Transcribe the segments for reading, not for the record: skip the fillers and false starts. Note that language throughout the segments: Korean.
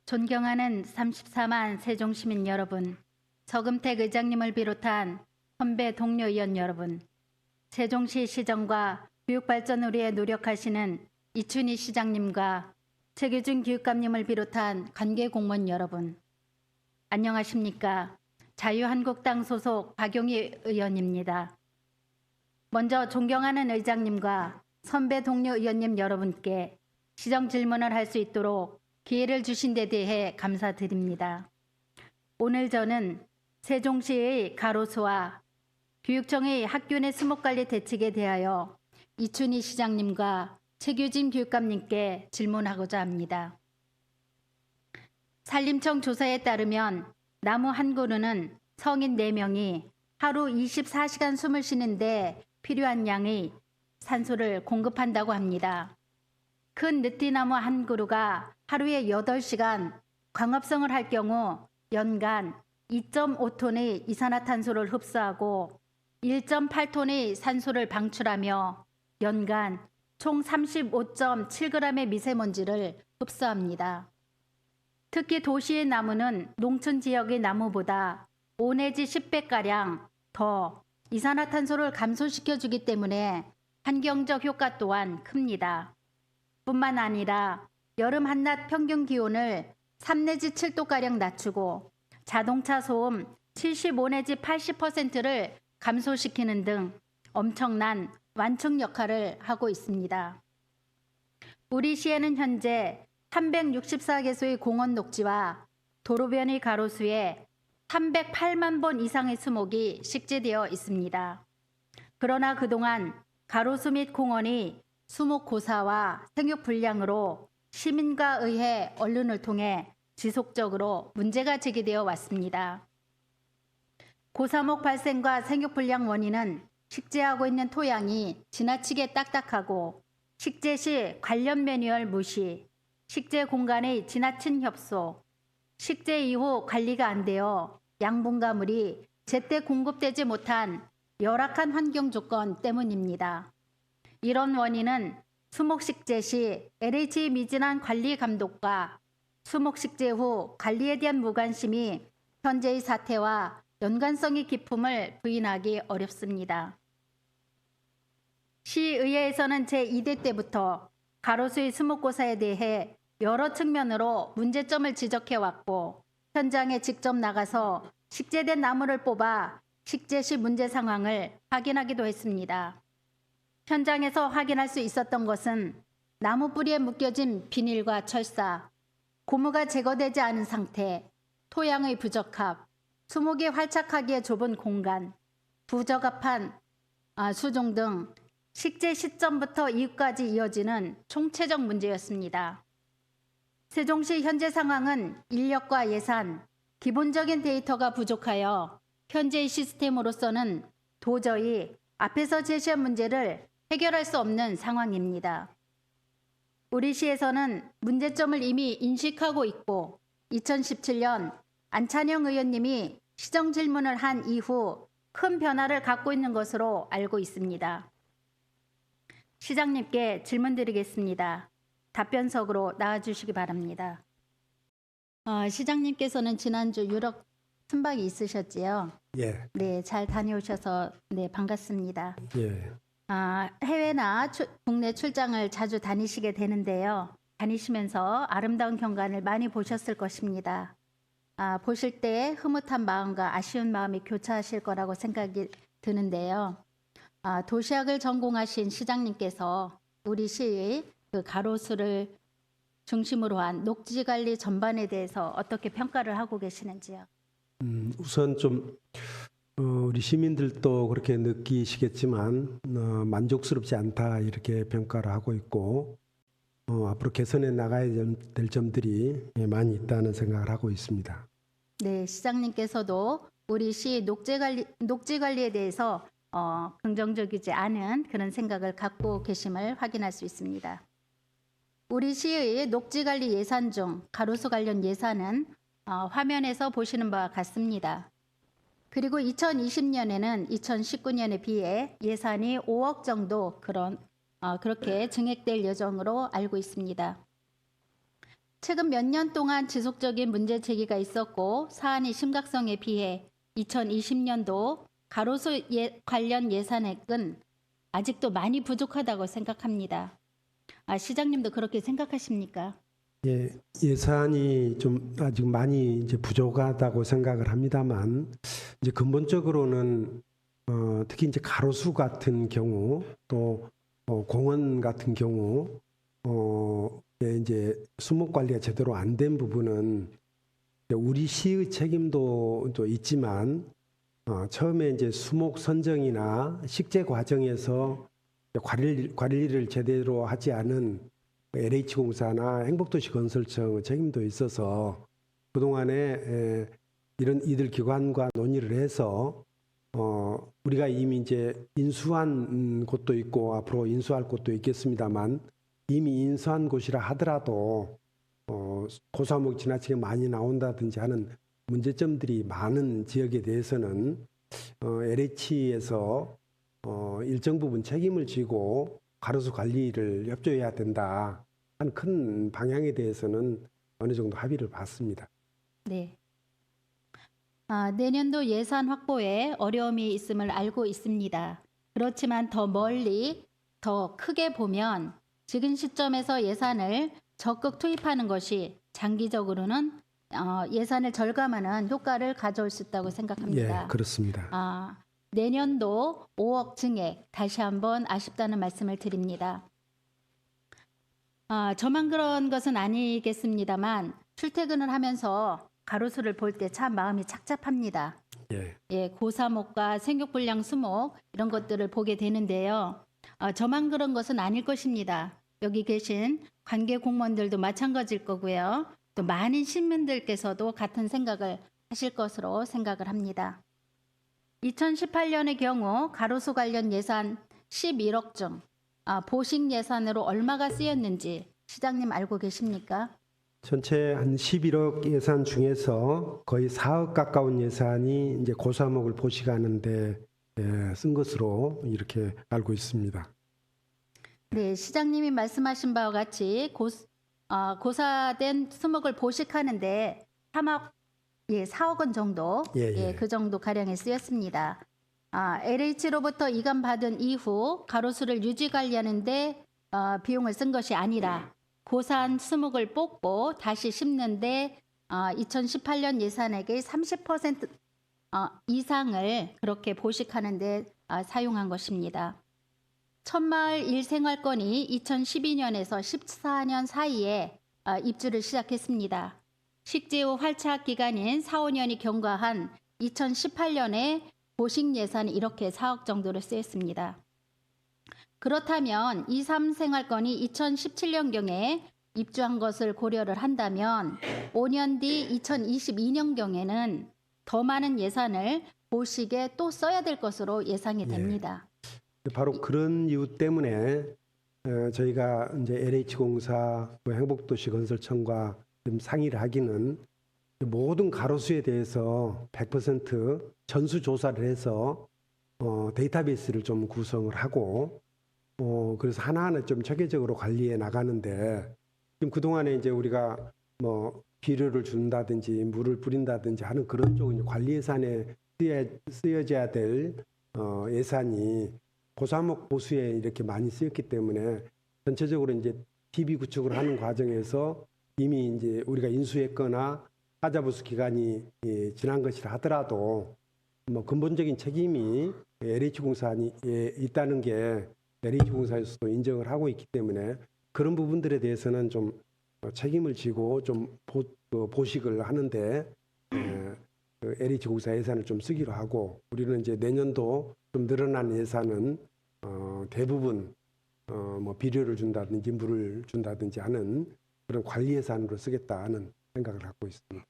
존경하는 34만 세종시민 여러분, 서금택 의장님을 비롯한 선배 동료 의원 여러분, 세종시 시정과 교육발전을 위해 노력하시는 이춘희 시장님과 최규준 교육감님을 비롯한 관계 공무원 여러분, 안녕하십니까? 자유한국당 소속 박용희 의원입니다. 먼저 존경하는 의장님과 선배 동료 의원님 여러분께 시정 질문을 할 수 있도록 기회를 주신 데 대해 감사드립니다. 오늘 저는 세종시의 가로수와 교육청의 학교 내 수목관리 대책에 대하여 이춘희 시장님과 최규진 교육감님께 질문하고자 합니다. 산림청 조사에 따르면 나무 한 그루는 성인 4명이 하루 24시간 숨을 쉬는데 필요한 양의 산소를 공급한다고 합니다. 큰 느티나무 한 그루가 하루에 8시간 광합성을 할 경우 연간 2.5톤의 이산화탄소를 흡수하고 1.8톤의 산소를 방출하며 연간 총 35.7g의 미세먼지를 흡수합니다. 특히 도시의 나무는 농촌 지역의 나무보다 5 내지 10배가량 더 이산화탄소를 감소시켜주기 때문에 환경적 효과 또한 큽니다. 뿐만 아니라 여름 한낮 평균 기온을 3 내지 7도가량 낮추고 자동차 소음 75 내지 80%를 감소시키는 등 엄청난 완충 역할을 하고 있습니다. 우리 시에는 현재 364개소의 공원 녹지와 도로변의 가로수에 308만 본 이상의 수목이 식재되어 있습니다. 그러나 그동안 가로수 및 공원이 수목 고사와 생육 불량으로 시민과 의회, 언론을 통해 지속적으로 문제가 제기되어 왔습니다. 고사목 발생과 생육 불량 원인은 식재하고 있는 토양이 지나치게 딱딱하고 식재 시 관련 매뉴얼 무시, 식재 공간의 지나친 협소, 식재 이후 관리가 안 되어 양분과 물이 제때 공급되지 못한 열악한 환경 조건 때문입니다. 이런 원인은 수목 식재 시 LH의 미진한 관리 감독과 수목 식재 후 관리에 대한 무관심이 현재의 사태와 연관성이 깊음을 부인하기 어렵습니다. 시의회에서는 제2대 때부터 가로수의 수목고사에 대해 여러 측면으로 문제점을 지적해왔고 현장에 직접 나가서 식재된 나무를 뽑아 식재 시 문제 상황을 확인하기도 했습니다. 현장에서 확인할 수 있었던 것은 나무 뿌리에 묶여진 비닐과 철사, 고무가 제거되지 않은 상태, 토양의 부적합, 수목이 활착하기에 좁은 공간, 부적합한 수종 등 식재 시점부터 이후까지 이어지는 총체적 문제였습니다. 세종시 현재 상황은 인력과 예산, 기본적인 데이터가 부족하여 현재의 시스템으로서는 도저히 앞에서 제시한 문제를 해결할 수 없는 상황입니다. 우리 시에서는 문제점을 이미 인식하고 있고 2017년 안찬영 의원님이 시정 질문을 한 이후 큰 변화를 갖고 있는 것으로 알고 있습니다. 시장님께 질문 드리겠습니다. 답변석으로 나와주시기 바랍니다. 시장님께서는 지난주 유럽 순방이 있으셨지요? 예. 네, 잘 다녀오셔서 네, 반갑습니다. 예. 해외나 국내 출장을 자주 다니시게 되는데요. 다니시면서 아름다운 경관을 많이 보셨을 것입니다. 보실 때 흐뭇한 마음과 아쉬운 마음이 교차하실 거라고 생각이 드는데요. 도시학을 전공하신 시장님께서 우리 시의 그 가로수를 중심으로 한 녹지관리 전반에 대해서 어떻게 평가를 하고 계시는지요? 우선 좀 우리 시민들도 그렇게 느끼시겠지만 만족스럽지 않다 이렇게 평가를 하고 있고 앞으로 개선해 나가야 될 점들이 많이 있다는 생각을 하고 있습니다. 네, 시장님께서도 우리 시 녹지관리에 대해서 긍정적이지 않은 그런 생각을 갖고 계심을 확인할 수 있습니다. 우리 시의 녹지관리 예산 중 가로수 관련 예산은 화면에서 보시는 바와 같습니다. 그리고 2020년에는 2019년에 비해 예산이 5억 정도 그렇게 증액될 예정으로 알고 있습니다. 최근 몇 년 동안 지속적인 문제 제기가 있었고 사안의 심각성에 비해 2020년도 가로수 관련 예산액은 아직도 많이 부족하다고 생각합니다. 시장님도 그렇게 생각하십니까? 예, 예산이 좀 아직 많이 이제 부족하다고 생각을 합니다만 이제 근본적으로는 특히 이제 가로수 같은 경우 또 공원 같은 경우 이제 수목 관리가 제대로 안 된 부분은 이제 우리 시의 책임도 또 있지만 처음에 이제 수목 선정이나 식재 과정에서 관리를 제대로 하지 않은 LH공사나 행복도시건설청의 책임도 있어서 그동안에 이런 이들 기관과 논의를 해서 우리가 이미 이제 인수한 곳도 있고 앞으로 인수할 곳도 있겠습니다만 이미 인수한 곳이라 하더라도 고사목이 지나치게 많이 나온다든지 하는 문제점들이 많은 지역에 대해서는 LH에서 일정 부분 책임을 지고 가로수 관리를 협조해야 된다 하는 큰 방향에 대해서는 어느 정도 합의를 봤습니다. 네. 내년도 예산 확보에 어려움이 있음을 알고 있습니다. 그렇지만 더 멀리, 더 크게 보면 지금 시점에서 예산을 적극 투입하는 것이 장기적으로는 예산을 절감하는 효과를 가져올 수 있다고 생각합니다. 예, 그렇습니다. 내년도 5억 증액 다시 한번 아쉽다는 말씀을 드립니다. 저만 그런 것은 아니겠습니다만 출퇴근을 하면서 가로수를 볼 때 참 마음이 착잡합니다. 예, 고사목과 생육불량 수목 이런 것들을 보게 되는데요. 저만 그런 것은 아닐 것입니다. 여기 계신 관계 공무원들도 마찬가지일 거고요. 또 많은 시민들께서도 같은 생각을 하실 것으로 생각을 합니다. 2018년의 경우 가로수 관련 예산 11억 중 보식 예산으로 얼마가 쓰였는지 시장님 알고 계십니까? 전체 한 11억 예산 중에서 거의 4억 가까운 예산이 이제 고사목을 보식하는데 쓴 것으로 이렇게 알고 있습니다. 네, 시장님이 말씀하신 바와 같이 고사된 수목을 보식하는데 4억 원 정도, 그 정도 가량이 쓰였습니다. LH로부터 이관받은 이후 가로수를 유지 관리하는데 비용을 쓴 것이 아니라 고사한 수목을 뽑고 다시 심는데 2018년 예산액의 30% 이상을 그렇게 보식하는데 사용한 것입니다. 천마을 1생활권이 2012년에서 14년 사이에 입주를 시작했습니다. 식재 후 활착 기간인 4, 5년이 경과한 2018년에 보식 예산이 이렇게 4억 정도로 쓰였습니다. 그렇다면 2, 3생활권이 2017년경에 입주한 것을 고려를 한다면 5년 뒤 2022년경에는 더 많은 예산을 보식에 또 써야 될 것으로 예상이 됩니다. 바로 그런 이유 때문에 저희가 이제 LH공사, 행복도시건설청과 좀 상의를 하기는 모든 가로수에 대해서 100% 전수조사를 해서 데이터베이스를 좀 구성을 하고 그래서 하나하나 좀 체계적으로 관리해 나가는데 지금 그동안에 이제 우리가 뭐 비료를 준다든지 물을 뿌린다든지 하는 그런 쪽은 관리 예산에 쓰여져야 될 예산이 고사목 보수에 이렇게 많이 쓰였기 때문에 전체적으로 이제 DB 구축을 하는 과정에서 이미 이제 우리가 인수했거나 하자보수 기간이 지난 것이라 하더라도 뭐 근본적인 책임이 LH공사에 있다는 게 LH공사에서도 인정을 하고 있기 때문에 그런 부분들에 대해서는 좀 책임을 지고 좀 보식을 하는데 LH공사 예산을 좀 쓰기로 하고 우리는 이제 내년도 좀 늘어난 예산은 대부분 뭐 비료를 준다든지 물을 준다든지 하는 그런 관리 예산으로 쓰겠다 하는 생각을 갖고 있습니다.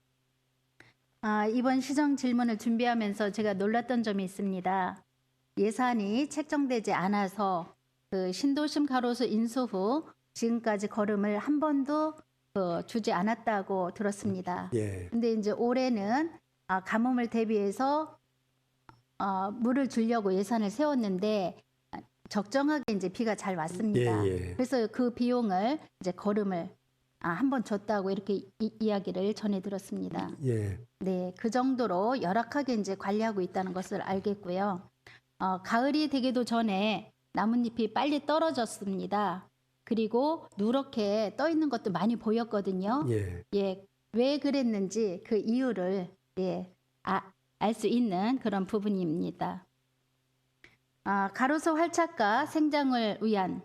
이번 시정 질문을 준비하면서 제가 놀랐던 점이 있습니다. 예산이 책정되지 않아서 그 신도심 가로수 인수 후 지금까지 걸음을 한 번도 주지 않았다고 들었습니다. 근데 이제 올해는 가뭄을 대비해서 물을 주려고 예산을 세웠는데 적정하게 이제 비가 잘 왔습니다. 그래서 그 비용을 이제 걸음을 한 번 줬다고 이렇게 이야기를 전해 들었습니다. 예, 네, 그 정도로 열악하게 이제 관리하고 있다는 것을 알겠고요. 가을이 되기도 전에 나뭇잎이 빨리 떨어졌습니다. 그리고 누렇게 떠 있는 것도 많이 보였거든요. 예, 예, 왜 그랬는지 그 이유를 알 수 있는 그런 부분입니다. 가로수 활착과 생장을 위한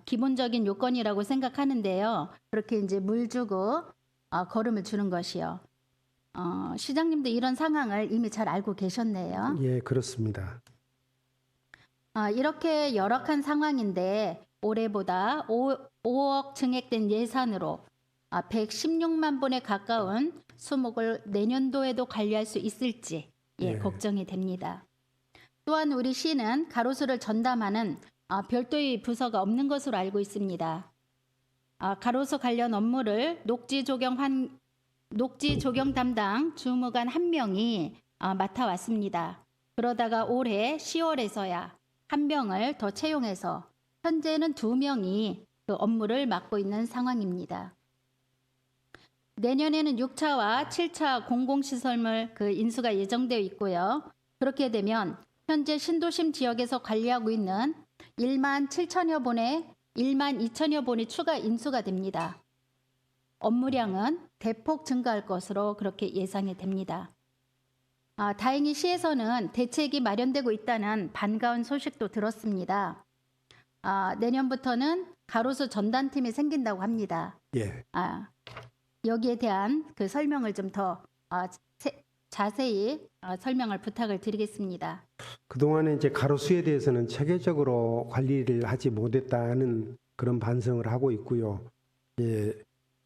기본적인 요건이라고 생각하는데요. 그렇게 이제 물 주고 거름을 주는 것이요. 시장님도 이런 상황을 이미 잘 알고 계셨네요. 예, 그렇습니다. 이렇게 열악한 상황인데 올해보다 5억 증액된 예산으로 116만 본에 가까운 수목을 내년도에도 관리할 수 있을지 예. 걱정이 됩니다. 또한 우리 시는 가로수를 전담하는 별도의 부서가 없는 것으로 알고 있습니다. 가로수 관련 업무를 녹지 조경 담당 주무관 1명이 맡아왔습니다. 그러다가 올해 10월에서야 1명을 더 채용해서 현재는 2명이 그 업무를 맡고 있는 상황입니다. 내년에는 6차와 7차 공공시설물 그 인수가 예정되어 있고요. 그렇게 되면 현재 신도심 지역에서 관리하고 있는 1만 7천여 본에 1만 2천여 본이 추가 인수가 됩니다. 업무량은 대폭 증가할 것으로 그렇게 예상이 됩니다. 다행히 시에서는 대책이 마련되고 있다는 반가운 소식도 들었습니다. 내년부터는 가로수 전담팀이 생긴다고 합니다. 예, 여기에 대한 그 설명을 좀 더 자세히 설명을 부탁을 드리겠습니다. 그동안에 이제 가로수에 대해서는 체계적으로 관리를 하지 못했다는 그런 반성을 하고 있고요. 예,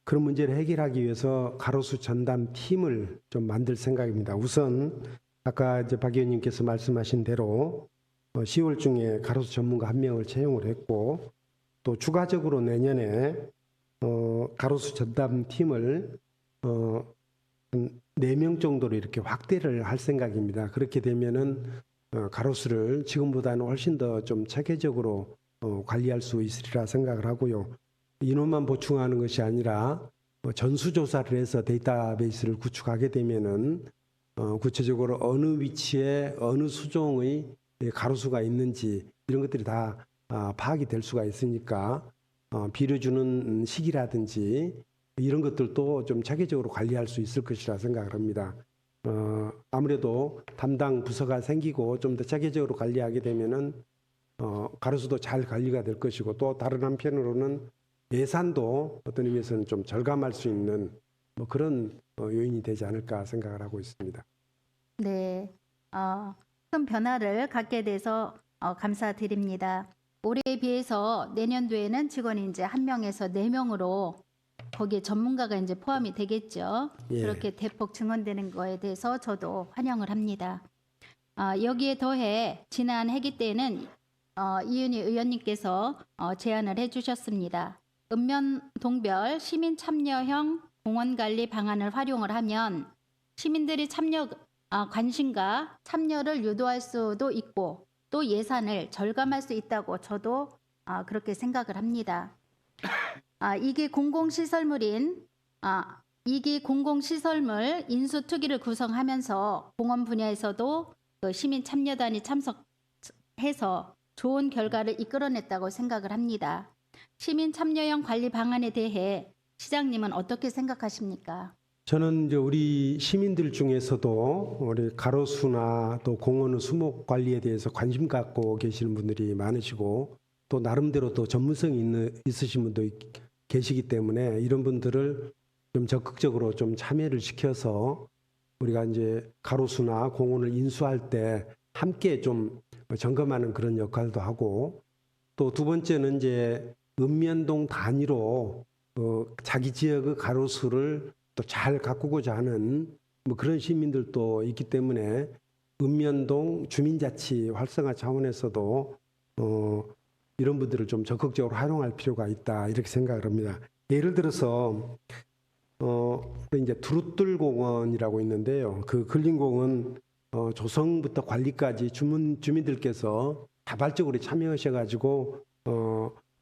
그런 문제를 해결하기 위해서 가로수 전담 팀을 좀 만들 생각입니다. 우선 아까 이제 박 의원님께서 말씀하신 대로 10월 중에 가로수 전문가 1명을 채용을 했고 또 추가적으로 내년에 가로수 전담 팀을 한 4명 정도로 이렇게 확대를 할 생각입니다. 그렇게 되면은 가로수를 지금보다는 훨씬 더 좀 체계적으로 관리할 수 있으리라 생각을 하고요. 인원만 보충하는 것이 아니라 전수조사를 해서 데이터베이스를 구축하게 되면은 구체적으로 어느 위치에 어느 수종의 가로수가 있는지 이런 것들이 다 파악이 될 수가 있으니까 비료 주는 시기라든지 이런 것들도 좀 체계적으로 관리할 수 있을 것이라 생각을 합니다. 아무래도 담당 부서가 생기고 좀 더 체계적으로 관리하게 되면은 가로수도 잘 관리가 될 것이고 또 다른 한편으로는 예산도 어떤 의미에서는 좀 절감할 수 있는 그런 요인이 되지 않을까 생각을 하고 있습니다. 네, 큰 변화를 갖게 돼서 감사드립니다. 올해에 비해서 내년도에는 직원이 이제 1명에서 4명으로 거기에 전문가가 이제 포함이 되겠죠. 예. 그렇게 대폭 증원되는 거에 대해서 저도 환영을 합니다. 여기에 더해 지난 회기 때는 이윤희 의원님께서 제안을 해주셨습니다. 읍면동별 시민 참여형 공원관리 방안을 활용을 하면 시민들이 관심과 참여를 유도할 수도 있고 또 예산을 절감할 수 있다고 저도 그렇게 생각을 합니다. 이기 공공시설물 인수특위를 구성하면서 공원 분야에서도 그 시민 참여단이 참석해서 좋은 결과를 이끌어냈다고 생각을 합니다. 시민 참여형 관리 방안에 대해 시장님은 어떻게 생각하십니까? 저는 이제 우리 시민들 중에서도 우리 가로수나 또 공원 수목 관리에 대해서 관심 갖고 계시는 분들이 많으시고 또 나름대로 또 전문성이 있으신 분도 계시기 때문에 이런 분들을 좀 적극적으로 좀 참여를 시켜서 우리가 이제 가로수나 공원을 인수할 때 함께 좀 점검하는 그런 역할도 하고 또 두 번째는 이제 읍면동 단위로 자기 지역의 가로수를 또 잘 가꾸고자 하는 그런 시민들도 있기 때문에 읍면동 주민자치 활성화 차원에서도 이런 분들을 좀 적극적으로 활용할 필요가 있다 이렇게 생각을 합니다. 예를 들어서 이제 두루뜰 공원이라고 있는데요. 그 근린공원 조성부터 관리까지 주민들께서 다발적으로 참여하셔가지고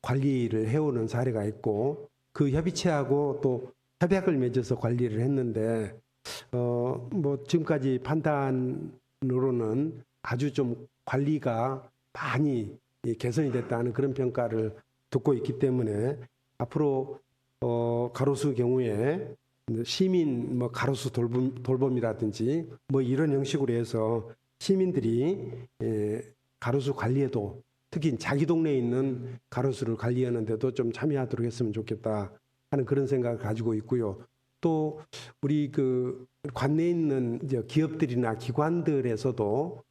관리를 해오는 사례가 있고 그 협의체하고 또 협약을 맺어서 관리를 했는데 뭐 지금까지 판단으로는 아주 좀 관리가 많이 개선이 됐다는 그런 평가를 듣고 있기 때문에 앞으로 가로수 경우에 시민 뭐 가로수 돌봄이라든지 뭐 이런 형식으로 해서 시민들이 가로수 관리에도 특히 자기 동네에 있는 가로수를 관리하는데도 좀 참여하도록 했으면 좋겠다 하는 그런 생각을 가지고 있고요. 또 우리 그 관내에 있는 이제 기업들이나 기관들에서도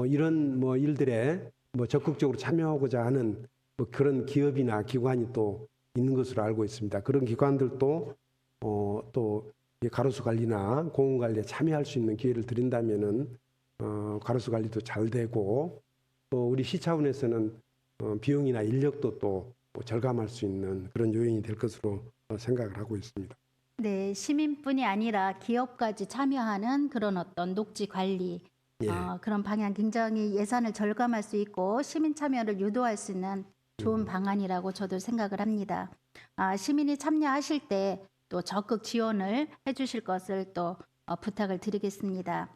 이런 뭐 일들에 뭐 적극적으로 참여하고자 하는 뭐 그런 기업이나 기관이 또 있는 것으로 알고 있습니다. 그런 기관들도 또 가로수 관리나 공원 관리에 참여할 수 있는 기회를 드린다면은 가로수 관리도 잘 되고 또 우리 시 차원에서는 비용이나 인력도 또 절감할 수 있는 그런 요인이 될 것으로 생각을 하고 있습니다. 네, 시민뿐이 아니라 기업까지 참여하는 그런 어떤 녹지 관리 예. 그런 방향 굉장히 예산을 절감할 수 있고 시민 참여를 유도할 수 있는 좋은 방안이라고 저도 생각을 합니다. 시민이 참여하실 때 또 적극 지원을 해주실 것을 또 부탁을 드리겠습니다.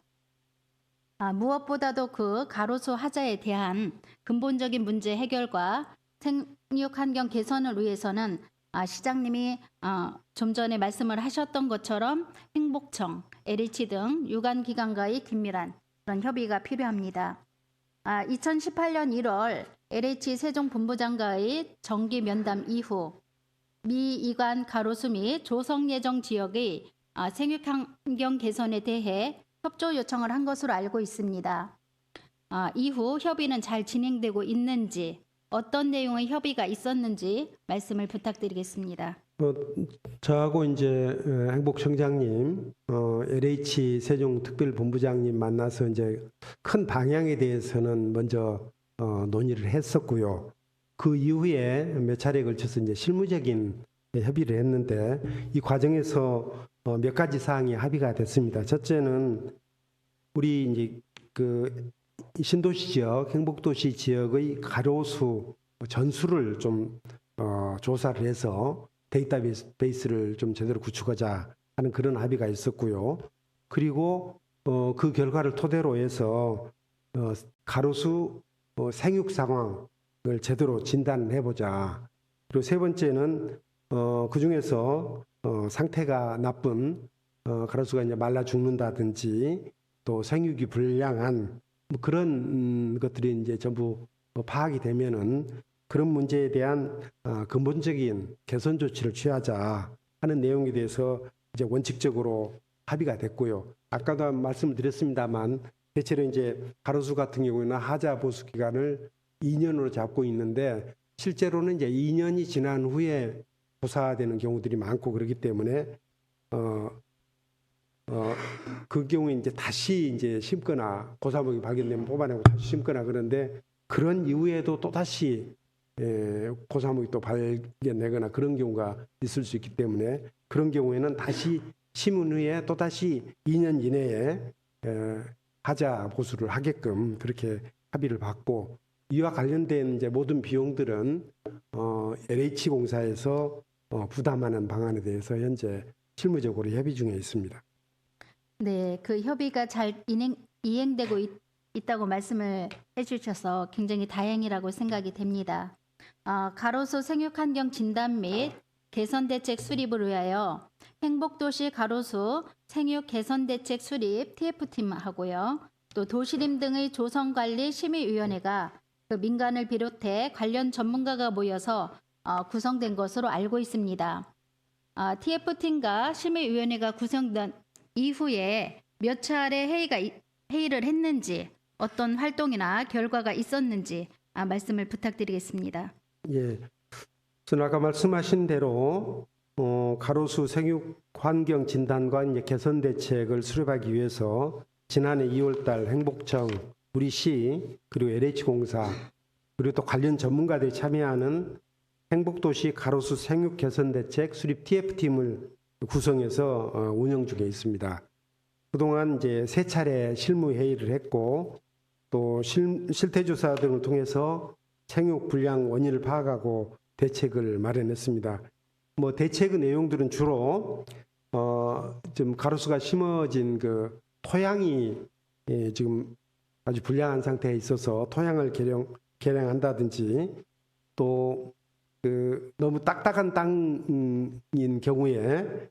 무엇보다도 그 가로수 하자에 대한 근본적인 문제 해결과 생육 환경 개선을 위해서는 시장님이 좀 전에 말씀을 하셨던 것처럼 행복청, LH 등 유관기관과의 긴밀한 그런 협의가 필요합니다. 2018년 1월 LH 세종본부장과의 정기 면담 이후 미 이관 가로수 및 조성 예정 지역의 생육 환경 개선에 대해 협조 요청을 한 것으로 알고 있습니다. 이후 협의는 잘 진행되고 있는지 어떤 내용의 협의가 있었는지 말씀을 부탁드리겠습니다. 저하고 이제 행복청장님, LH 세종특별본부장님 만나서 이제 큰 방향에 대해서는 먼저 논의를 했었고요. 그 이후에 몇 차례에 걸쳐서 이제 실무적인 협의를 했는데 이 과정에서 몇 가지 사항이 합의가 됐습니다. 첫째는 우리 이제 그 신도시 지역, 행복도시 지역의 가로수 전수를 좀 조사를 해서 데이터베이스를 좀 제대로 구축하자 하는 그런 합의가 있었고요. 그리고 그 결과를 토대로 해서 가로수 생육 상황을 제대로 진단을 해보자. 그리고 세 번째는 그 중에서 상태가 나쁜 가로수가 이제 말라 죽는다든지 또 생육이 불량한 뭐 그런 것들이 이제 전부 파악이 되면은 그런 문제에 대한 근본적인 개선 조치를 취하자 하는 내용에 대해서 이제 원칙적으로 합의가 됐고요. 아까도 말씀을 드렸습니다만 대체로 이제 가로수 같은 경우에는 하자 보수 기간을 2년으로 잡고 있는데 실제로는 이제 2년이 지난 후에 조사되는 경우들이 많고 그렇기 때문에 그 경우에 이제 다시 이제 심거나 고사목이 발견되면 뽑아내고 다시 심거나 그런데 그런 이후에도 또 다시 고사목이 또 발견되거나 그런 경우가 있을 수 있기 때문에 그런 경우에는 다시 심은 후에 또 다시 2년 이내에 하자 보수를 하게끔 그렇게 합의를 받고 이와 관련된 이제 모든 비용들은 LH 공사에서 부담하는 방안에 대해서 현재 실무적으로 협의 중에 있습니다. 네, 그 협의가 잘 이행되고 있다고 말씀을 해주셔서 굉장히 다행이라고 생각이 됩니다. 가로수 생육 환경 진단 및 개선 대책 수립을 위하여 행복도시 가로수 생육 개선 대책 수립 TF팀하고요. 또 도시림 등의 조성관리 심의위원회가 그 민간을 비롯해 관련 전문가가 모여서 구성된 것으로 알고 있습니다. TF팀과 심의위원회가 구성된 이후에 몇 차례 회의를 했는지 어떤 활동이나 결과가 있었는지 말씀을 부탁드리겠습니다. 예, 저는 아까 말씀하신 대로 가로수 생육 환경 진단과 이제 개선 대책을 수립하기 위해서 지난해 2월달 행복청, 우리 시 그리고 LH 공사 그리고 또 관련 전문가들이 참여하는 행복도시 가로수 생육 개선 대책 수립 TF팀을 구성해서 운영 중에 있습니다. 그동안 이제 3차례 실무 회의를 했고 또 실태 조사 등을 통해서 생육 불량 원인을 파악하고 대책을 마련했습니다. 뭐 대책 내용들은 주로 좀 가로수가 심어진 그 토양이 지금 아주 불량한 상태에 있어서 토양을 개량한다든지 또 그 너무 딱딱한 땅인 경우에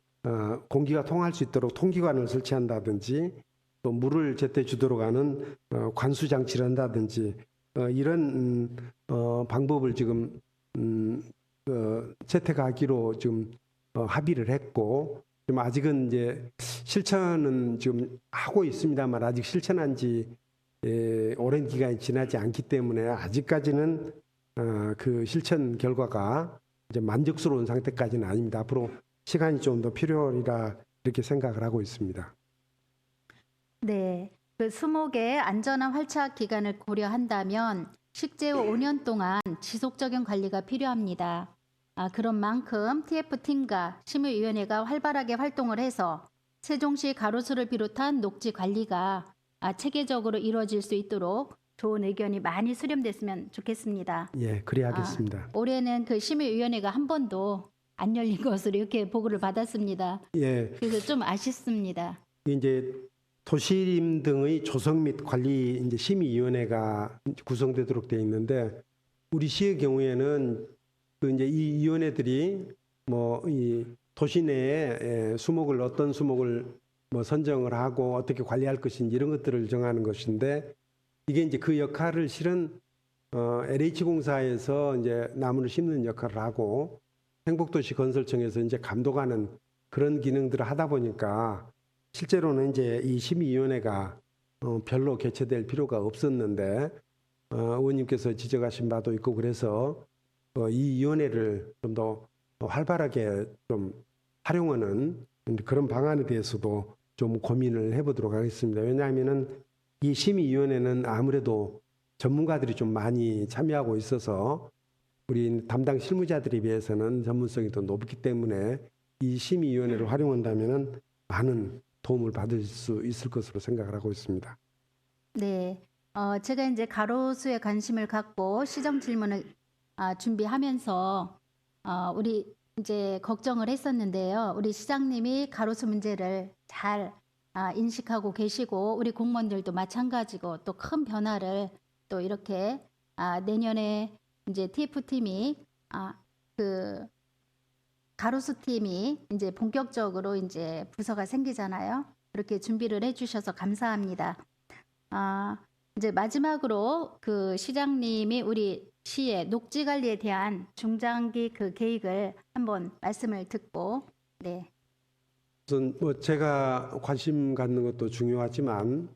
공기가 통할 수 있도록 통기관을 설치한다든지 또 물을 제때 주도록 하는 관수 장치를 한다든지 이런 방법을 지금 채택하기로 지금 합의를 했고 지금 아직은 이제 실천은 지금 하고 있습니다만 아직 실천한 지 오랜 기간이 지나지 않기 때문에 아직까지는 그 실천 결과가 이제 만족스러운 상태까지는 아닙니다. 앞으로 시간이 좀 더 필요하리라 이렇게 생각을 하고 있습니다. 네, 그 수목의 안전한 활착 기간을 고려한다면 식재 후 5년 동안 지속적인 관리가 필요합니다. 그런 만큼 TF팀과 심의위원회가 활발하게 활동을 해서 세종시 가로수를 비롯한 녹지 관리가 체계적으로 이루어질 수 있도록 좋은 의견이 많이 수렴됐으면 좋겠습니다. 예, 그래야겠습니다. 올해는 그 심의위원회가 한 번도 안 열린 것으로 이렇게 보고를 받았습니다. 예, 그래서 좀 아쉽습니다. 이제 도시림 등의 조성 및 관리 이제 심의위원회가 구성되도록 되어 있는데 우리 시의 경우에는 그 이제 이 위원회들이 뭐 이 도시 내에 수목을 어떤 수목을 뭐 선정을 하고 어떻게 관리할 것인지 이런 것들을 정하는 것인데 이게 이제 그 역할을 실은 LH공사에서 이제 나무를 심는 역할을 하고 행복도시 건설청에서 이제 감독하는 그런 기능들을 하다 보니까 실제로는 이제 이 심의위원회가 별로 개최될 필요가 없었는데 의원님께서 지적하신 바도 있고 그래서 이 위원회를 좀 더 활발하게 좀 활용하는 그런 방안에 대해서도 좀 고민을 해보도록 하겠습니다. 왜냐하면은 이 심의위원회는 아무래도 전문가들이 좀 많이 참여하고 있어서 우리 담당 실무자들에 비해서는 전문성이 더 높기 때문에 이 심의위원회를 활용한다면은 많은 도움을 받을 수 있을 것으로 생각을 하고 있습니다. 네, 제가 이제 가로수에 관심을 갖고 시정 질문을 준비하면서 우리 이제 걱정을 했었는데요. 우리 시장님이 가로수 문제를 잘 인식하고 계시고 우리 공무원들도 마찬가지고 또 큰 변화를 또 이렇게 내년에 이제 TF팀이 그 가로수 팀이 이제 본격적으로 이제 부서가 생기잖아요. 그렇게 준비를 해주셔서 감사합니다. 이제 마지막으로 그 시장님이 우리 시의 녹지 관리에 대한 중장기 그 계획을 한번 말씀을 듣고 네. 우선 뭐 제가 관심 갖는 것도 중요하지만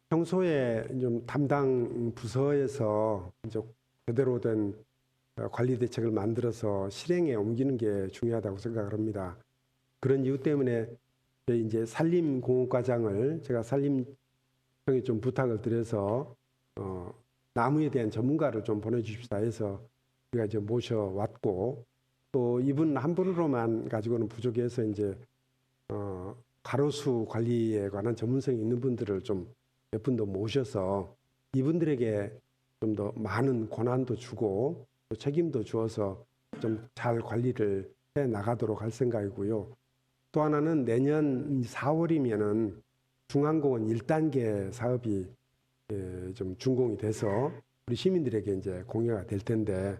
평소에 좀 담당 부서에서 이제 제대로 된 관리 대책을 만들어서 실행에 옮기는 게 중요하다고 생각을 합니다. 그런 이유 때문에 이제 산림공업과장을 제가 산림청에 좀 부탁을 드려서 나무에 대한 전문가를 좀 보내주십사 해서 우리가 이제 모셔왔고 또 이분 한 분으로만 가지고는 부족해서 이제 가로수 관리에 관한 전문성이 있는 분들을 좀 몇 분 더 모셔서 이분들에게 좀 더 많은 권한도 주고 또 책임도 주어서 좀 잘 관리를 해 나가도록 할 생각이고요. 또 하나는 내년 4월이면은 중앙공원 1단계 사업이 좀 준공이 돼서 우리 시민들에게 이제 공개가 될 텐데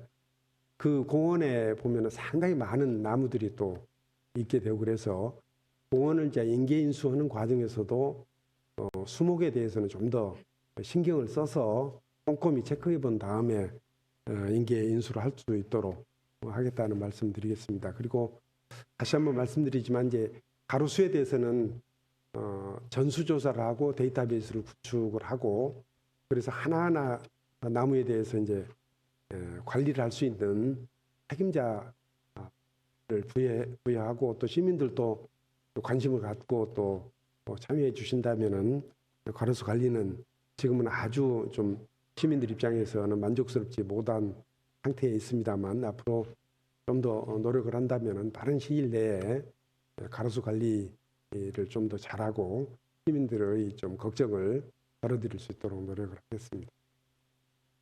그 공원에 보면은 상당히 많은 나무들이 또 있게 되고 그래서 공원을 이제 인계인수하는 과정에서도 수목에 대해서는 좀 더 신경을 써서 꼼꼼히 체크해 본 다음에 인계인수를 할 수 있도록 하겠다는 말씀드리겠습니다. 그리고 다시 한번 말씀드리지만 이제 가로수에 대해서는 전수조사를 하고 데이터베이스를 구축을 하고 그래서 하나하나 나무에 대해서 이제 관리를 할 수 있는 책임자를 부여하고 또 시민들도 관심을 갖고 또 참여해 주신다면은 가로수 관리는 지금은 아주 좀 시민들 입장에서는 만족스럽지 못한 상태에 있습니다만 앞으로 좀 더 노력을 한다면은 빠른 시일 내에 가로수 관리를 좀 더 잘하고 시민들의 좀 걱정을 덜어드릴 수 있도록 노력을 하겠습니다.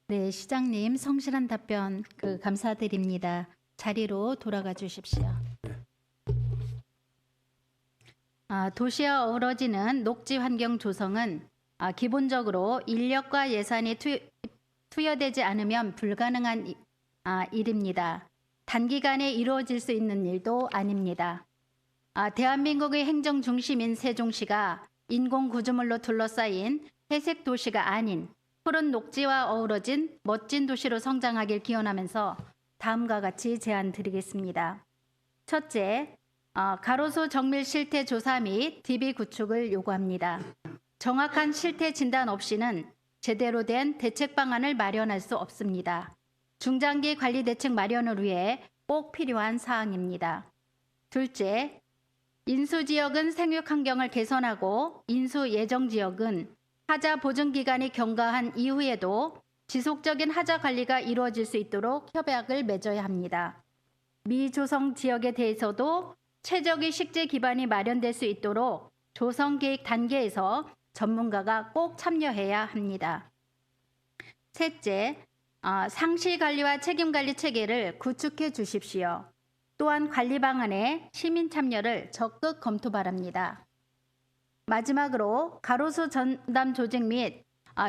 네, 시장님 성실한 답변 감사드립니다. 자리로 돌아가 주십시오. 네. 도시와 어우러지는 녹지 환경 조성은 기본적으로 인력과 예산이 투여되지 않으면 불가능한 일입니다. 단기간에 이루어질 수 있는 일도 아닙니다. 대한민국의 행정 중심인 세종시가 인공 구조물로 둘러싸인 회색 도시가 아닌 푸른 녹지와 어우러진 멋진 도시로 성장하길 기원하면서 다음과 같이 제안 드리겠습니다. 첫째, 가로수 정밀 실태 조사 및 DB 구축을 요구합니다. 정확한 실태 진단 없이는 제대로 된 대책 방안을 마련할 수 없습니다. 중장기 관리 대책 마련을 위해 꼭 필요한 사항입니다. 둘째, 인수 지역은 생육 환경을 개선하고 인수 예정 지역은 하자 보증 기간이 경과한 이후에도 지속적인 하자 관리가 이루어질 수 있도록 협약을 맺어야 합니다. 미조성 지역에 대해서도 최적의 식재 기반이 마련될 수 있도록 조성 계획 단계에서 전문가가 꼭 참여해야 합니다. 셋째, 상시 관리와 책임 관리 체계를 구축해 주십시오. 또한 관리 방안에 시민 참여를 적극 검토 바랍니다. 마지막으로 가로수 전담 조직 및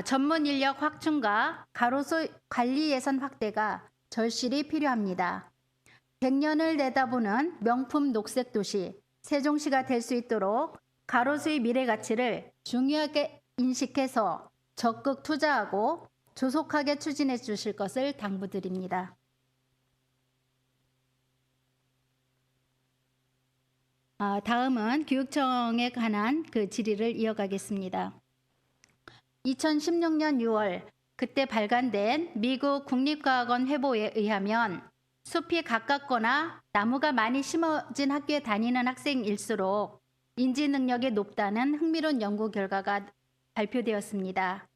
전문 인력 확충과 가로수 관리 예산 확대가 절실히 필요합니다. 100년을 내다보는 명품 녹색 도시 세종시가 될 수 있도록 가로수의 미래 가치를 중요하게 인식해서 적극 투자하고 조속하게 추진해 주실 것을 당부드립니다. 다음은 교육청에 관한 그 질의를 이어가겠습니다. 2016년 6월 그때 발간된 미국 국립과학원 회보에 의하면 숲이 가깝거나 나무가 많이 심어진 학교에 다니는 학생일수록 인지 능력이 높다는 흥미로운 연구 결과가 발표되었습니다.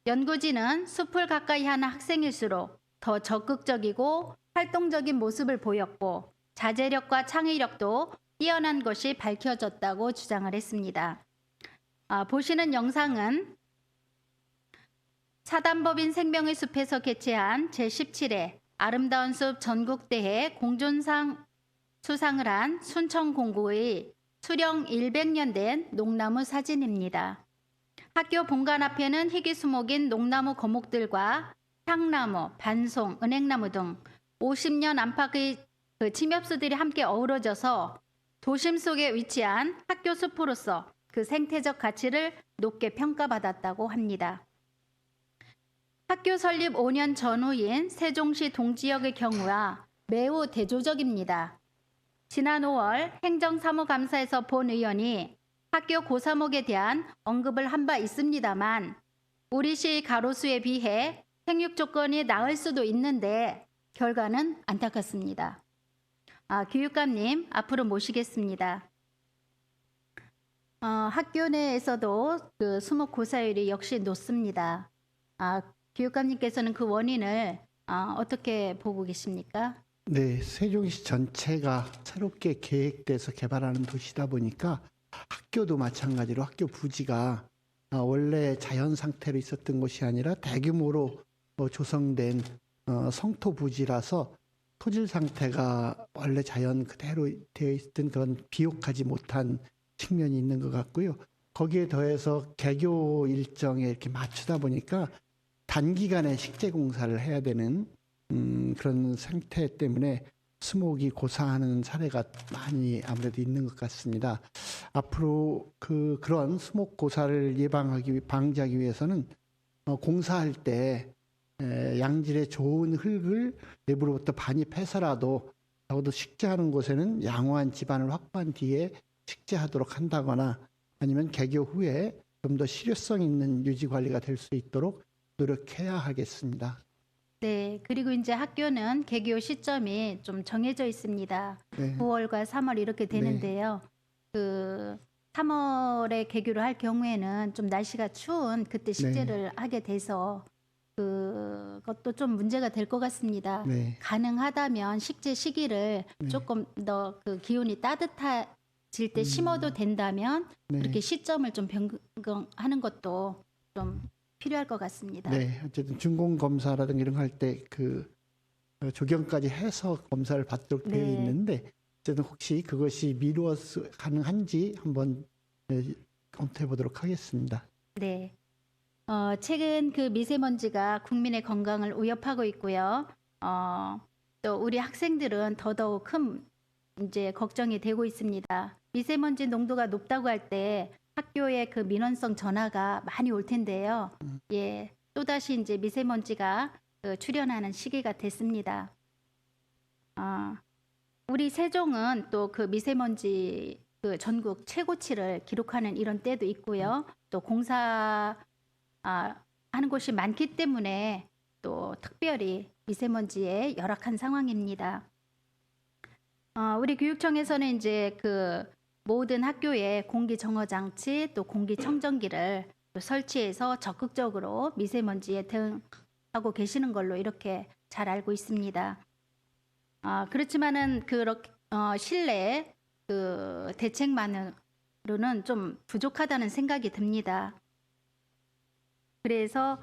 연구진은 숲을 가까이 하는 학생일수록 더 적극적이고 활동적인 모습을 보였고 자제력과 창의력도 뛰어난 것이 밝혀졌다고 주장을 했습니다. 보시는 영상은 사단법인 생명의 숲에서 개최한 제17회 아름다운 숲 전국대회 공존상 수상을 한 순천공고의 수령 100년 된 녹나무 사진입니다. 학교 본관 앞에는 희귀수목인 녹나무 거목들과 향나무, 반송, 은행나무 등 50년 안팎의 침엽수들이 함께 어우러져서 도심 속에 위치한 학교 숲으로서 그 생태적 가치를 높게 평가받았다고 합니다. 학교 설립 5년 전후인 세종시 동지역의 경우와 매우 대조적입니다. 지난 5월 행정사무감사에서 본 의원이 학교 고사목에 대한 언급을 한 바 있습니다만 우리 시 가로수에 비해 생육 조건이 나을 수도 있는데 결과는 안타깝습니다. 교육감님 앞으로 모시겠습니다. 학교 내에서도 그 수목 고사율이 역시 높습니다. 교육감님께서는 그 원인을 어떻게 보고 계십니까? 네, 세종시 전체가 새롭게 계획돼서 개발하는 도시다 보니까 학교도 마찬가지로 학교 부지가 원래 자연 상태로 있었던 곳이 아니라 대규모로 조성된 성토 부지라서 토질 상태가 원래 자연 그대로 되어 있던 그런 비옥하지 못한 측면이 있는 것 같고요. 거기에 더해서 개교 일정에 이렇게 맞추다 보니까 단기간에 식재 공사를 해야 되는 그런 상태 때문에 수목이 고사하는 사례가 많이 아무래도 있는 것 같습니다. 앞으로 그런 수목 고사를 방지하기 위해서는 공사할 때 양질의 좋은 흙을 내부로부터 반입해서라도 적어도 식재하는 곳에는 양호한 지반을 확보한 뒤에 식재하도록 한다거나 아니면 개교 후에 좀 더 실효성 있는 유지 관리가 될 수 있도록 노력해야 하겠습니다. 네, 그리고 이제 학교는 개교 시점이 좀 정해져 있습니다. 네. 9월과 3월 이렇게 되는데요. 그 3월에 개교를 할 경우에는 좀 날씨가 추운 그때 식재를 하게 돼서 그것도 좀 문제가 될 것 같습니다. 네. 가능하다면 식재 시기를 조금 더 그 기온이 따뜻해질 때 심어도 된다면 네. 그렇게 시점을 좀 변경하는 것도 좀 필요할 것 같습니다. 네, 어쨌든 준공 검사라든가 이런 거 할 때 그 조경까지 해서 검사를 받도록 되어 네. 있는데 어쨌든 혹시 그것이 미루어 가능한지 한번 검토해 보도록 하겠습니다. 네. 최근 그 미세먼지가 국민의 건강을 위협하고 있고요. 또 우리 학생들은 더더욱 큰 이제 걱정이 되고 있습니다. 미세먼지 농도가 높다고 할 때 학교에 그 민원성 전화가 많이 올 텐데요. 예, 또다시 이제 미세먼지가 출현하는 시기가 됐습니다. 우리 세종은 또 그 미세먼지 그 전국 최고치를 기록하는 이런 때도 있고요. 또 공사 하는 곳이 많기 때문에 또 특별히 미세먼지에 열악한 상황입니다. 우리 교육청에서는 이제 그 모든 학교에 공기 정화 장치 또 공기 청정기를 또 설치해서 적극적으로 미세먼지에 대응하고 계시는 걸로 이렇게 잘 알고 있습니다. 그렇지만은 그렇게 실내 그 대책만으로는 좀 부족하다는 생각이 듭니다. 그래서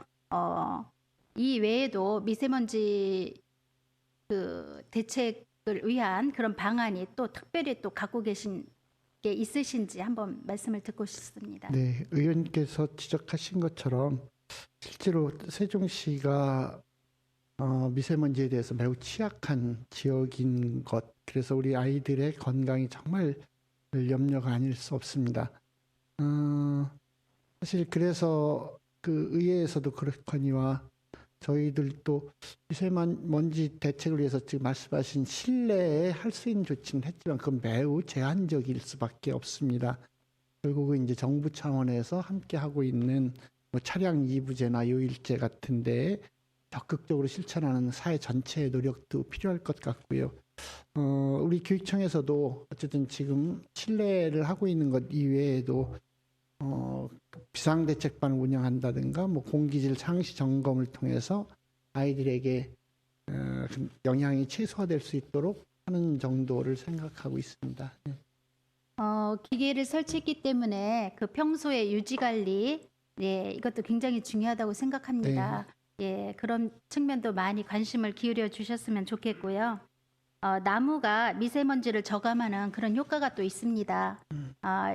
이 외에도 미세먼지 그 대책을 위한 그런 방안이 또 특별히 또 갖고 계신 게 있으신지 한번 말씀을 듣고 싶습니다. 네, 의원님께서 지적하신 것처럼 실제로 세종시가 미세먼지에 대해서 매우 취약한 지역인 것, 그래서 우리 아이들의 건강이 정말 염려가 아닐 수 없습니다. 사실 그래서 그 의회에서도 그렇거니와 저희들도 미세먼지 대책을 위해서 지금 말씀하신 실내에 할 수 있는 조치는 했지만 그건 매우 제한적일 수밖에 없습니다. 결국은 이제 정부 차원에서 함께 하고 있는 뭐 차량 이부제나 요일제 같은데 적극적으로 실천하는 사회 전체의 노력도 필요할 것 같고요. 우리 교육청에서도 어쨌든 지금 실내를 하고 있는 것 이외에도 비상대책반을 운영한다든가 뭐 공기질 상시 점검을 통해서 아이들에게 영향이 최소화될 수 있도록 하는 정도를 생각하고 있습니다. 기계를 설치했기 때문에 그 평소에 유지 관리, 예, 이것도 굉장히 중요하다고 생각합니다. 예, 그런 측면도 많이 관심을 기울여 주셨으면 좋겠고요. 나무가 미세먼지를 저감하는 그런 효과가 또 있습니다.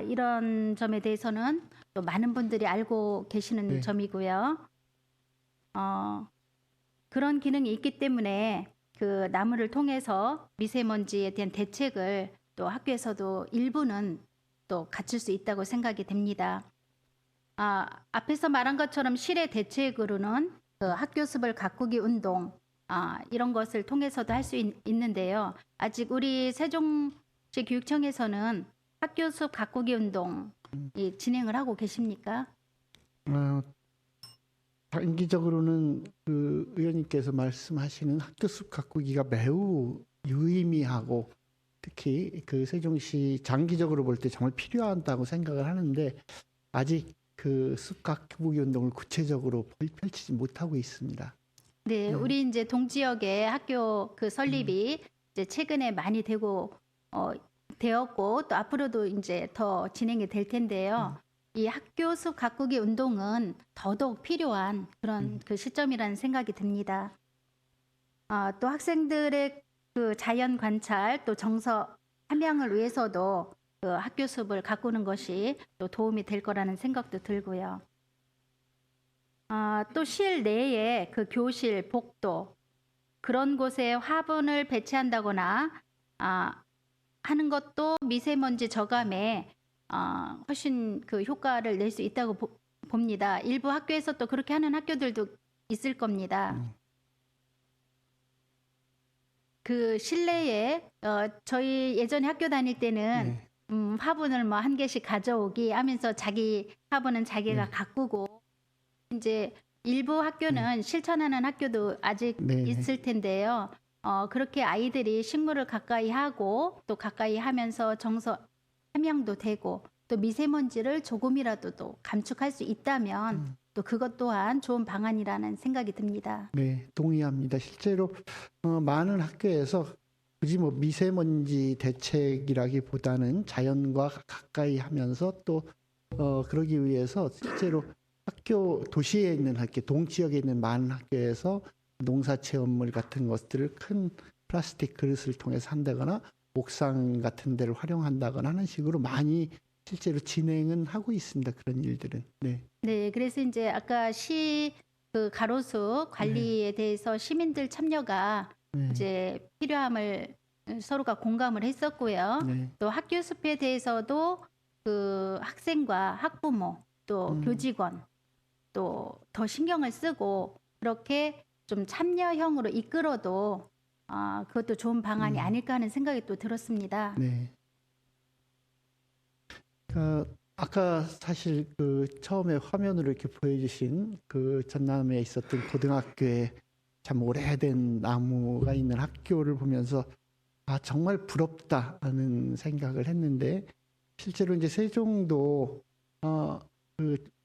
이런 점에 대해서는 또 많은 분들이 알고 계시는 네. 점이고요. 그런 기능이 있기 때문에 그 나무를 통해서 미세먼지에 대한 대책을 또 학교에서도 일부는 또 갖출 수 있다고 생각이 됩니다. 앞에서 말한 것처럼 실외 대책으로는 그 학교 숲을 가꾸기 운동 이런 것을 통해서도 할 수 있는데요. 아직 우리 세종시 교육청에서는 학교 숲 가꾸기 운동 진행을 하고 계십니까? 단기적으로는 그 의원님께서 말씀하시는 학교 숲 가꾸기가 매우 유의미하고 특히 그 세종시 장기적으로 볼 때 정말 필요하다고 생각을 하는데 아직 그 숲 가꾸기 운동을 구체적으로 펼치지 못하고 있습니다. 네, 우리 이제 동지역의 학교 그 설립이 이제 최근에 많이 되었고 또 앞으로도 이제 더 진행이 될 텐데요. 이 학교 숲 가꾸기 운동은 더더욱 필요한 그런 그 시점이라는 생각이 듭니다. 또 학생들의 그 자연 관찰 또 정서 함양을 위해서도 그 학교 숲을 가꾸는 것이 또 도움이 될 거라는 생각도 들고요. 또 실내에 그 교실, 복도 그런 곳에 화분을 배치한다거나 하는 것도 미세먼지 저감에 훨씬 그 효과를 낼 수 있다고 봅니다. 일부 학교에서 또 그렇게 하는 학교들도 있을 겁니다. 그 실내에 저희 예전에 학교 다닐 때는 화분을 뭐 한 개씩 가져오기 하면서 자기 화분은 자기가 가꾸고 이제 일부 학교는 실천하는 학교도 아직 있을 텐데요. 그렇게 아이들이 식물을 가까이 하고 또 가까이 하면서 정서 함양도 되고 또 미세먼지를 조금이라도 또 감축할 수 있다면 또 그것 또한 좋은 방안이라는 생각이 듭니다. 네, 동의합니다. 실제로 많은 학교에서 굳이 뭐 미세먼지 대책이라기보다는 자연과 가까이 하면서 또 그러기 위해서 실제로 학교 도시에 있는 학교, 동지역에 있는 많은 학교에서 농사 체험물 같은 것들을 큰 플라스틱 그릇을 통해서 한다거나 옥상 같은 데를 활용한다거나 하는 식으로 많이 실제로 진행은 하고 있습니다. 그런 일들은. 네. 네, 그래서 이제 아까 그 가로수 관리에 대해서 시민들 참여가 네. 이제 필요함을 서로가 공감을 했었고요. 네. 또 학교 숲에 대해서도 그 학생과 학부모 또 교직원 또 더 신경을 쓰고 그렇게 좀 참여형으로 이끌어도 그것도 좋은 방안이 아닐까 하는 생각이 또 들었습니다. 네. 아까 사실 그 처음에 화면으로 이렇게 보여주신 그 전남에 있었던 고등학교에 참 오래된 나무가 있는 학교를 보면서 정말 부럽다 하는 생각을 했는데 실제로 이제 세종도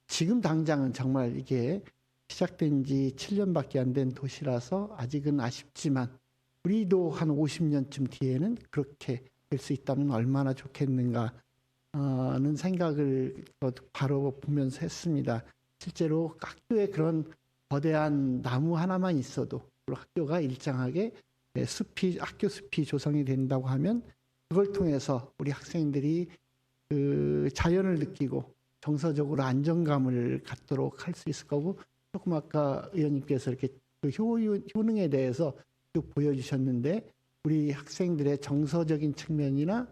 지금 당장은 정말 이게 시작된 지 7년밖에 안 된 도시라서 아직은 아쉽지만 우리도 한 50년쯤 뒤에는 그렇게 될 수 있다면 얼마나 좋겠는가 하는 생각을 바로 보면서 했습니다. 실제로 학교에 그런 거대한 나무 하나만 있어도 학교가 일정하게 학교 숲이 조성이 된다고 하면 그걸 통해서 우리 학생들이 그 자연을 느끼고 정서적으로 안정감을 갖도록 할 수 있을 거고 조금 아까 의원님께서 이렇게 그 효능에 대해서 쭉 보여주셨는데 우리 학생들의 정서적인 측면이나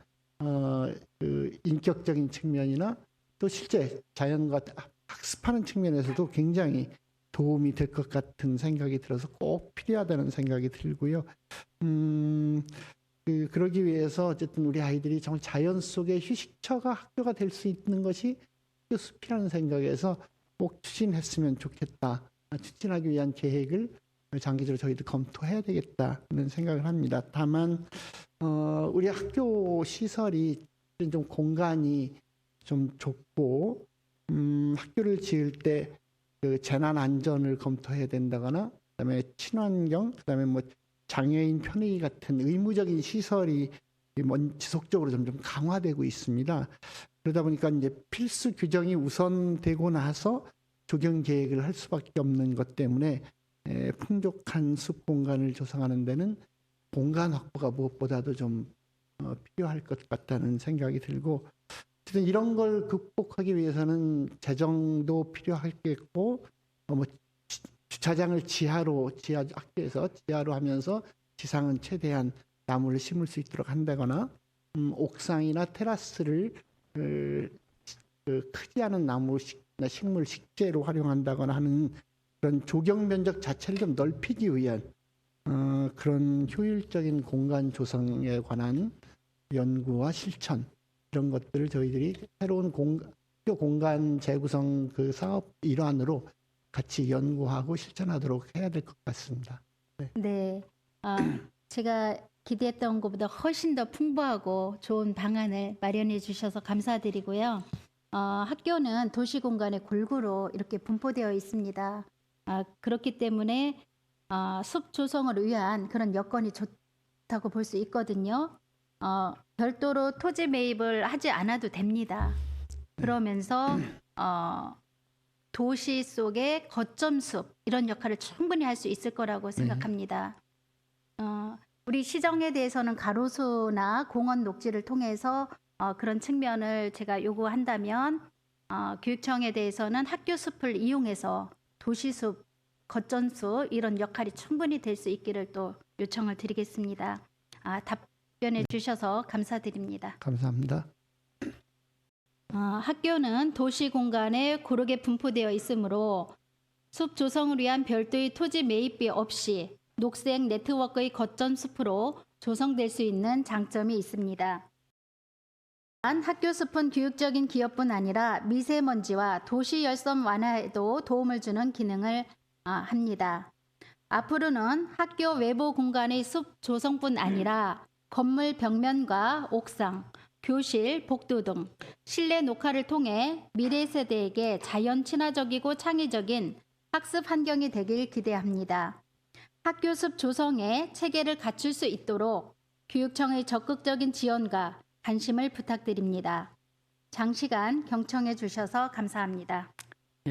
그 인격적인 측면이나 또 실제 자연과 학습하는 측면에서도 굉장히 도움이 될 것 같은 생각이 들어서 꼭 필요하다는 생각이 들고요. 그러기 위해서 어쨌든 우리 아이들이 정말 자연 속의 휴식처가 학교가 될 수 있는 것이 학교 숲이라는 생각에서 꼭 추진했으면 좋겠다. 추진하기 위한 계획을 장기적으로 저희도 검토해야 되겠다는 생각을 합니다. 다만 우리 학교 시설이 좀 공간이 좀 좁고 학교를 지을 때 그 재난 안전을 검토해야 된다거나 그다음에 친환경 그다음에 뭐 장애인 편의 같은 의무적인 시설이 지속적으로 점점 강화되고 있습니다. 그러다 보니까 이제 필수 규정이 우선되고 나서 조경 계획을 할 수밖에 없는 것 때문에 풍족한 숲 공간을 조성하는 데는 공간 확보가 무엇보다도 좀 필요할 것 같다는 생각이 들고 어쨌든 이런 걸 극복하기 위해서는 재정도 필요하겠고 뭐 주차장을 지하 학교에서 지하로 하면서 지상은 최대한 나무를 심을 수 있도록 한다거나 옥상이나 테라스를 크지 않은 나무나 식물 식재로 활용한다거나 하는 그런 조경 면적 자체를 좀 넓히기 위한 그런 효율적인 공간 조성에 관한 연구와 실천 이런 것들을 저희들이 새로운 학교 공간 재구성 그 사업 일환으로 같이 연구하고 실천하도록 해야 될 것 같습니다. 네, 제가 기대했던 것보다 훨씬 더 풍부하고 좋은 방안을 마련해 주셔서 감사드리고요. 학교는 도시 공간에 골고루 이렇게 분포되어 있습니다. 그렇기 때문에 숲 조성을 위한 그런 여건이 좋다고 볼 수 있거든요. 별도로 토지 매입을 하지 않아도 됩니다. 그러면서 도시 속의 거점 숲 이런 역할을 충분히 할 수 있을 거라고 생각합니다. 우리 시정에 대해서는 가로수나 공원 녹지를 통해서 그런 측면을 제가 요구한다면 교육청에 대해서는 학교 숲을 이용해서 도시숲, 거점숲 이런 역할이 충분히 될 수 있기를 또 요청을 드리겠습니다. 답변해 주셔서 감사드립니다. 감사합니다. 학교는 도시 공간에 고르게 분포되어 있으므로 숲 조성을 위한 별도의 토지 매입비 없이 녹색 네트워크의 거점 숲으로 조성될 수 있는 장점이 있습니다. 단 학교 숲은 교육적인 기여뿐 아니라 미세먼지와 도시 열섬 완화에도 도움을 주는 기능을 합니다. 앞으로는 학교 외부 공간의 숲 조성뿐 아니라 건물 벽면과 옥상, 교실, 복도 등 실내 녹화를 통해 미래 세대에게 자연 친화적이고 창의적인 학습 환경이 되길 기대합니다. 학교 숲 조성에 체계를 갖출 수 있도록 교육청의 적극적인 지원과 관심을 부탁드립니다. 장시간 경청해 주셔서 감사합니다.